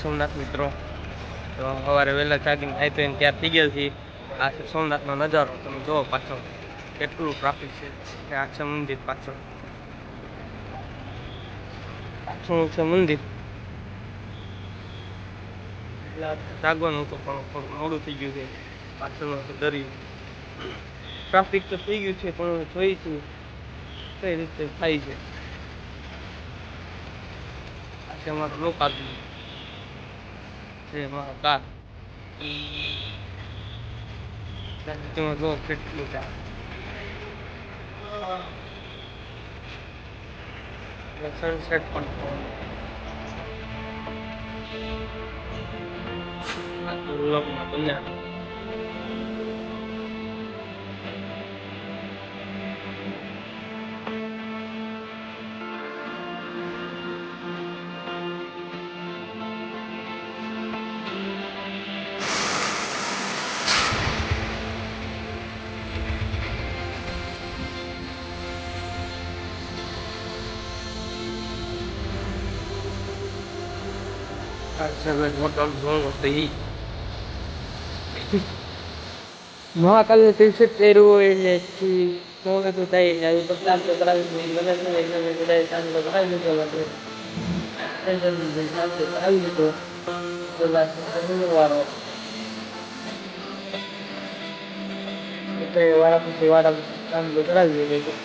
સોમનાથ મિત્રો. તો સવારે વહેલા જાગીને થાય તો એને ત્યાં થઈ ગયા છીએ. આ છે સોમનાથનો નજારો. તમે જુઓ પાછળ કેટલું ટ્રાફિક છે. આ છે મંદિર પાછળ છે મંદિર. જાગવાનું હતું પણ થોડું મોડું થઈ ગયું છે. પાછળનો દરિયો ટ્રાફિક તો થઈ ગયું છે પણ જોઈશું કઈ રીતે થાય છે. આ છે અમારું લોકાર્પણ છે મારા કાર. તેમાં જો કેટલું છે સનસેટ પણ લોકમાં બન્યા. મહાકાલ ટી શર્ટ પહેર્યું હોય એટલે તો થાય આવી તો ચાલ તો કરાવી લીધો વાળો વાળા પછી વાળા કામ તો કરાવી દીધું.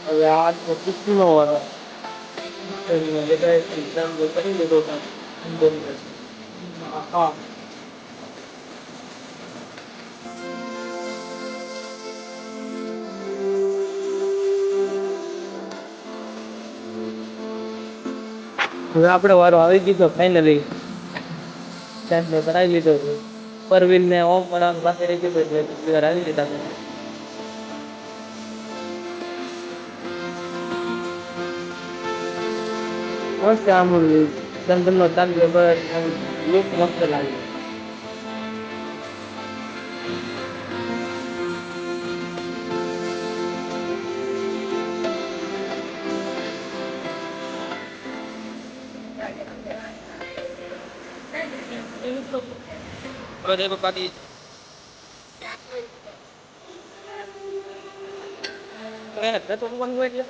હવે આ તો પૂછતું ન વાળો કરી લીધો. હા હવે આપણે વારો આવી ગયો ફાઇનલી. ચાંદલો કરાવી લીધો છે. પરવીન ને ઓમ પણ પાસે રહી ગયો એટલે આવી લીધા છે. મસ્ત આમ ચંદનનો ચાંદલો બસ લુક મસ્ત લાગે. અરે બાકી તો મન હોય એટલે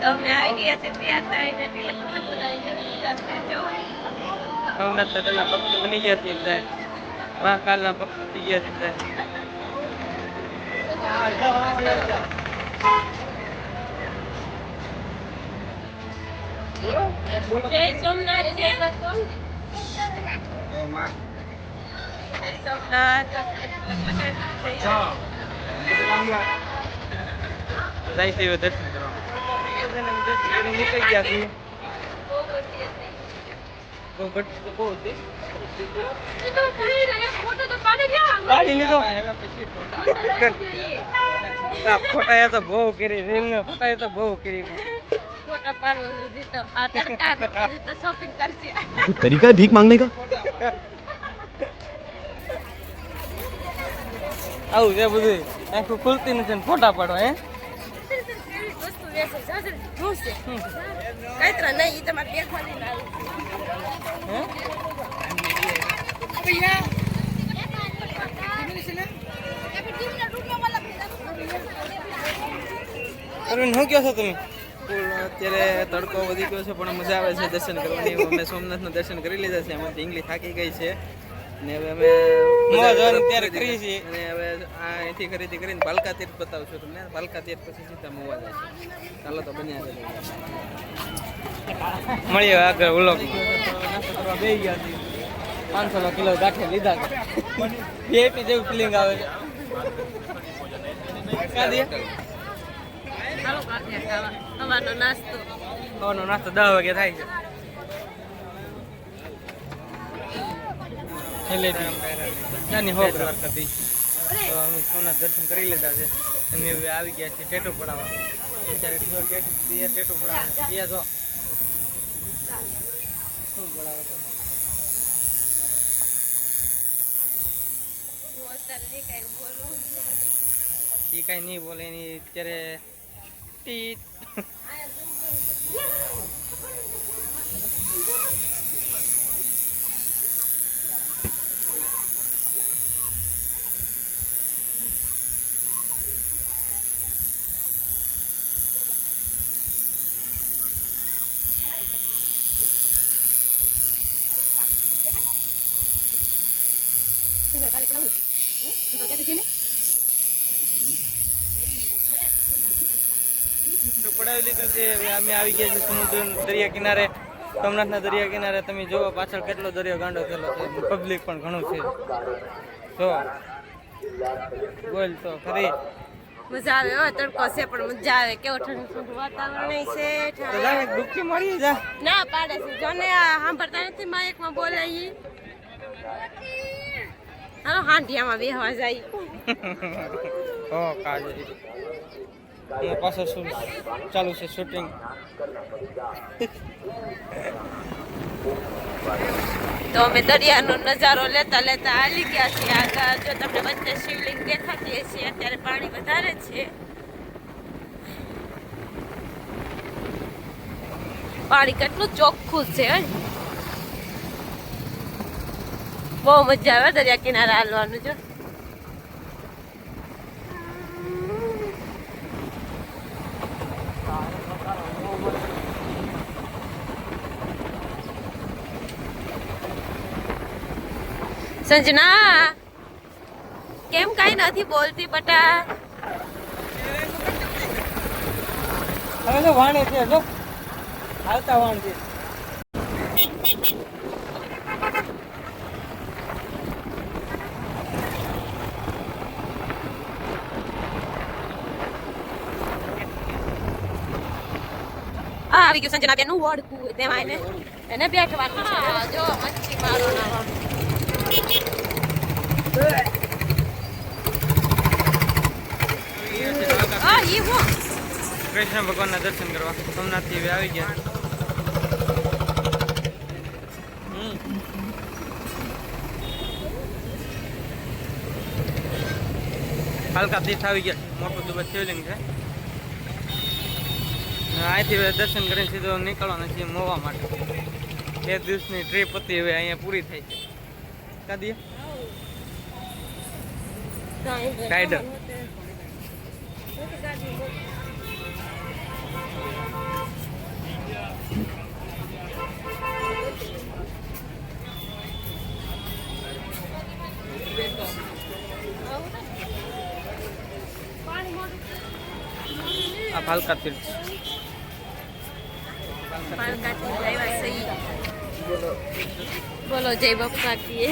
તમને આઈડિયા છે ત્યાં થાય નથી સોમનાથ દાદાના ભક્ત બની ગયા છે એટલે મહાકાલના ભક્ત થઈ ગયા છે. જય સોમનાથ જય સોમનાથ જય દર્શન કરવા નીકળી ગયા છીએ. ફોટા તો બહુ કરી ફોટા તો બહુ કરી तरीका है भीख मांगने का. આવું છે બધું આખું ખુલતી નથી ફોટા પાડવા. હે વેસે જાજર જોશે કાઈતરા નહીં ઈ તમારે દેખવા દઈને આવી અરવિંદ શું કહો છો તમે? અત્યારે તડકો વધી ગયો છે પણ મજા આવે છે દર્શન કરવાની. અમે સોમનાથના દર્શન કરી લીધા છે. એમાં ઢીંગલી થાકી ગઈ છે ને હવે અમે મોજ ત્યારે કરી છીએ. અને હવે આ અહીંથી ખરીદી કરીને ભાલકા તીર્થ બતાવશું તમને. ભાલકા તીર્થ પછી સીધા મોવા જાય છે. ચાલો તો બન્યા રહે. મળીએ આગળ ઓલો નાસ્તો કરવા બેસી ગયા છીએ. 500 કિલો ગાંઠિયા લીધા છે. પેટી જેવું ફિલિંગ આવે છે. ક્યાં દે હાલો કાઠિયા ખાવા સવારનો નાસ્તો ખાવાનો નાસ્તો 10 વાગે થાય છે. એટલે ત્યાંની હો કલાક હતી તો અમે સોમનાથ દર્શન કરી લીધા છે અને હવે આવી ગયા છે ટેટો પડાવવા. અત્યારે ટેટો પડાવવા ત્યાં જો શું પડાવે છે? એ કાંઈ નહીં બોલે એની અત્યારે ટીટ પડાવી લીધું છે. હવે અમે આવી ગયા છીએ સમુદ્ર દરિયા કિનારે, સોમનાથના દરિયા કિનારે. તમે જોવો પાછળ કેટલો દરિયો ગાંડો થયેલો છે. પબ્લિક પણ ઘણું છે. જો બોલ તો ખરી મજા આવે હો તડકો છે પણ મજા આવે કેવો ઠંડુ ઠંડુ વાતાવરણ છે તો જા એક ડૂબકી મારી જા. ના પાડે છે જો ને આ સાંભળતા નથી માઇકમાં બોલે ઈ હાલો હાંડિયામાં બેહવા જાય હો કાજ એ પાછળ શું ચાલુ છે શૂટિંગ. તો અમે દરિયાનો નજારો લેતા લેતા હાલી ગયા છીએ આગળ. જો તમને વચ્ચે શિવલિંગ દેખાતી હશે. અત્યારે પાણી વધારે છે. પાણી કેટલું ચોખ્ખું છે બહુ મજા આવે દરિયા કિનારે હાલવાનું. જો સંજના કેમ કઈ નથી બોલતી બટા? હવે તો વાણે છે જો હાલતા વાણ છે. આવી ગયું સંજના બેન નું વડકું તેમાં એને બેઠવાનું છે. જો મચ્છી મારો ના કૃષ્ણ ભગવાનના દર્શન કરવા સોમનાથથી હવે આવી ગયા. ભાલકા તીર્થ આવી ગયા. મોટું દુબત શિવલિંગ છે. અહીંથી હવે દર્શન કરીને સીધો નીકળવાના છીએ મોવા માટે. 2 દિવસની ટ્રીપ હતી હવે અહીંયા પૂરી થઈ છે. કાદીએ રાઈડર આ ભાલકા તીર્થ બોલો જય બાપા કીએ